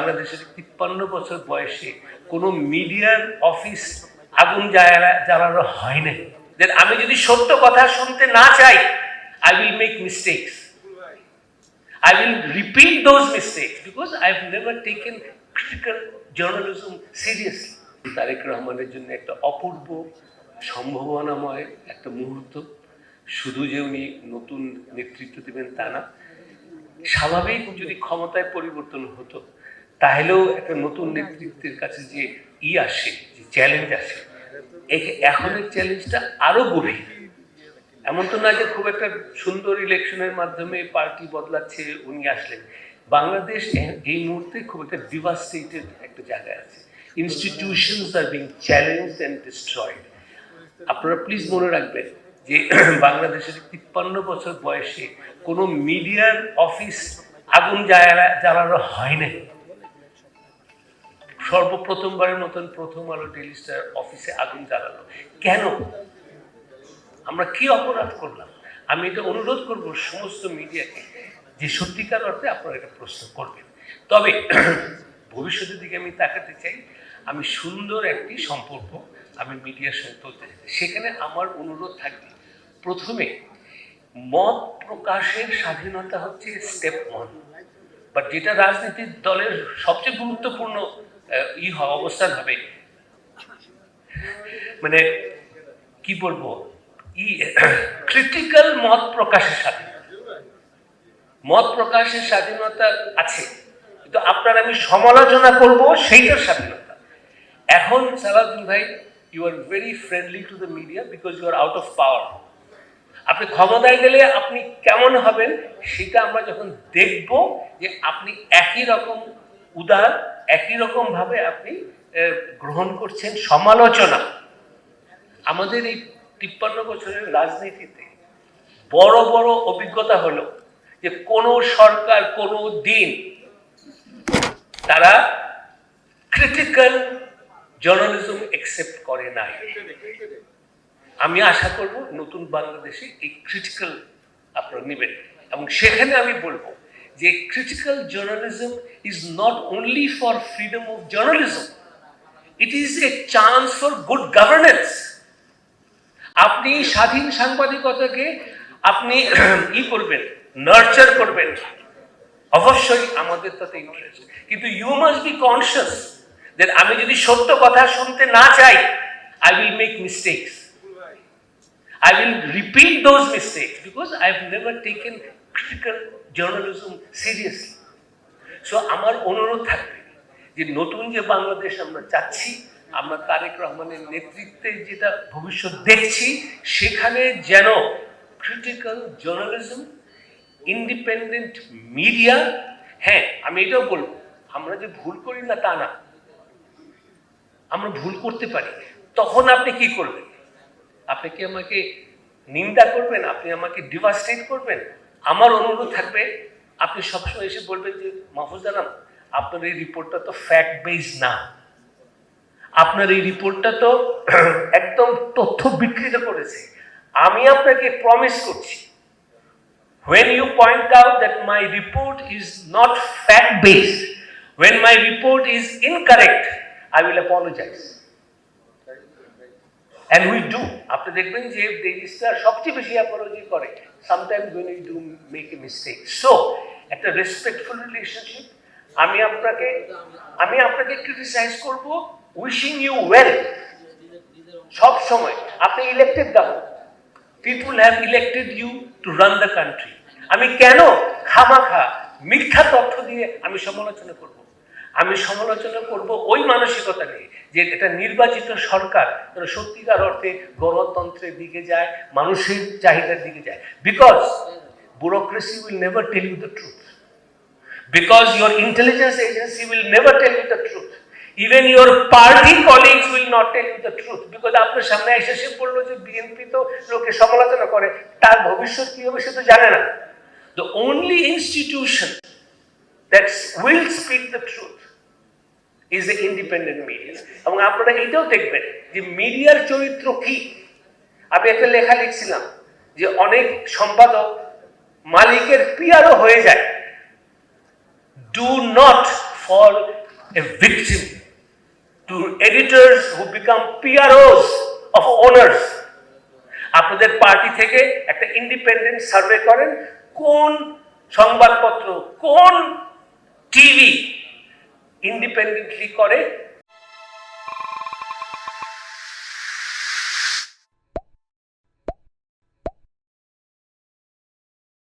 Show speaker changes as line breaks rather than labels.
বাংলাদেশের 53 বছর বয়সে কোনো মিডিয়ার অফিস আগুন জ্বালানো হয় না। দেন আমি যদি সত্য কথা শুনতে না চাই, I will make mistakes. I will repeat those mistakes because I've never taken critical journalism seriously. Tarique রহমানের জন্য একটা অপূর্ব সম্ভাবনাময় একটা মুহূর্ত। শুধু যে উনি নতুন নেতৃত্ব দেবেন তা না, স্বাভাবিক যদি ক্ষমতায় পরিবর্তন হতো তাহলেও একটা নতুন নেতৃত্বের কাছে যে আসে, যে চ্যালেঞ্জ আসে, এখনের চ্যালেঞ্জটা আরো গভীর। এমন তো না যে খুব একটা সুন্দর ইলেকশনের মাধ্যমে পার্টি বদলাচ্ছে, উনি আসলেন। বাংলাদেশ এই মুহূর্তে খুব একটা ডিভাস্টেটেড একটা জায়গায় আছে। Institutions are being challenged and destroyed. আপনারা প্লিজ মনে রাখবেন যে বাংলাদেশের 53 বছর বয়সে কোনো মিডিয়ার অফিস আগুন জ্বালানো হয় না। সর্বপ্রথমবারের মতন প্রথম আলো ডেইলি স্টার অফিসে আগুন জ্বালানো কেন? আমরা কি অপরাধ করলাম? আমি এটা অনুরোধ করব সমস্ত মিডিয়াকে যে সত্যিকার অর্থে আপনারা এটা প্রশ্ন করবেন। তবে ভবিষ্যতের দিকে আমি তাকাতে চাই। আমি সুন্দর একটি সম্পর্ক আমি মিডিয়ার সঙ্গে তুলতে চাই। সেখানে আমার অনুরোধ থাকবে, প্রথমে মত প্রকাশের স্বাধীনতা হচ্ছে স্টেপ 1, বাট যেটা রাজনীতির দলের সবচেয়ে গুরুত্বপূর্ণ অবস্থান হবে, মানে কি বলবো, ক্রিটিক্যাল মত প্রকাশের স্বাধীনতা। মত প্রকাশের স্বাধীনতা আছে, কিন্তু আপনার আমি সমালোচনা করব সেইটার স্বাধীনতা। এখন সালাউদ্দিন ভাই, you are very friendly to the media because you are out of power. আপনি ক্ষমতায় গেলে আপনি কেমন হবেন সেটা আমরা যখন দেখব যে আপনি একই রকম উদার, একই রকম ভাবে আপনি গ্রহণ করছেন সমালোচনা। আমাদের এই 53 বছরের রাজনীতিতে বড় বড় অভিজ্ঞতা হলো যে কোন সরকার কোনো দিন তারা ক্রিটিক্যাল জার্নালিজম একসেপ্ট করে নাই। আমি আশা করব নতুন বাংলাদেশে এই ক্রিটিক্যাল আপনারা নেবেন, এবং সেখানে আমি বলবো যে critical journalism is not only for freedom of journalism, it is a chance for good governance. আপনি স্বাধীন সাংবাদিকতাকে আপনি করবেন, নার্চার করবেন, অবশ্যই আমাদের তাতে ইন্টারেস্ট, কিন্তু you must be conscious that আমি যদি সত্য কথা শুনতে না চাই, I will make mistakes. I will repeat those mistakes because I've never taken critical journalism seriously. So আমার অনুরোধ থাকবে যে নতুন যে বাংলাদেশ আমরা চাচ্ছি, আমরা তারেক রহমানের নেতৃত্বে যেটা ভবিষ্যৎ দেখছি, সেখানে যেন ক্রিটিক্যাল জার্নালিজম, ইন্ডিপেন্ডেন্ট মিডিয়া, হ্যাঁ আমি এটাও বলবো, আমরা যে ভুল করি না তা না, আমরা ভুল করতে পারি। তখন আপনি কি করবেন? আপনি কি আমাকে নিন্দা করবেন? আপনি আমাকে ডিভাস্টেট করবেন? আমার অনুরোধ থাকবে আপনি সবসময় এসে বলবেন যে মাহফুজ আলম, আপনার এই রিপোর্টটা তো ফ্যাক্ট বেসড না, আপনার এই রিপোর্টটা তো একদম তথ্য বিকৃত করেছে। আমি আপনাকে প্রমিস করছি, when you point out that my report is not fact based, when my report is incorrect, I will apologize. And we do. আপনি দেখবেন যে রেজিস্ট্রার সবচেয়ে বেশি অ্যাপোলজি করে sometimes when you do make a mistake. So একটা respectful relationship. আমি আপনাকে criticise করব, উইশিং ইউ ওয়েল সব সময়। আপনি elected government, people have elected you to run the country. আমি কেন খামাখা মিথ্যা তথ্য দিয়ে আমি সমালোচনা করব? আমি সমালোচনা করব ওই মানসিকতা নিয়ে যে এটা নির্বাচিত সরকার সত্যিকার অর্থে গণতন্ত্রের দিকে যায়, মানুষের চাহিদার দিকে যায়। Because bureaucracy will never tell you the truth, because your intelligence agency will never tell you the truth, even your party colleagues will not tell you the truth, because আপনার সামনে এসে সে বললো যে বিএনপি তো লোকে সমালোচনা করে, তার ভবিষ্যৎ কি হবে সে তো জানে না। The only institution that will speak the truth is the independent media. এবং আপনারা এটাও দেখবেন যে মিডিয়ার চরিত্র কি। আমি একটা লেখা লিখছিলাম যে অনেক সম্পাদক মালিকের পিয়ারও হয়ে যায়। Do not fall a victim to editors who become PROs of owners. আপনাদের পার্টি থেকে একটা ইন্ডিপেন্ডেন্ট সার্ভে করেন, কোন সংবাদপত্র, কোন টিভি ইন্ডিপেন্ডেন্টলি করে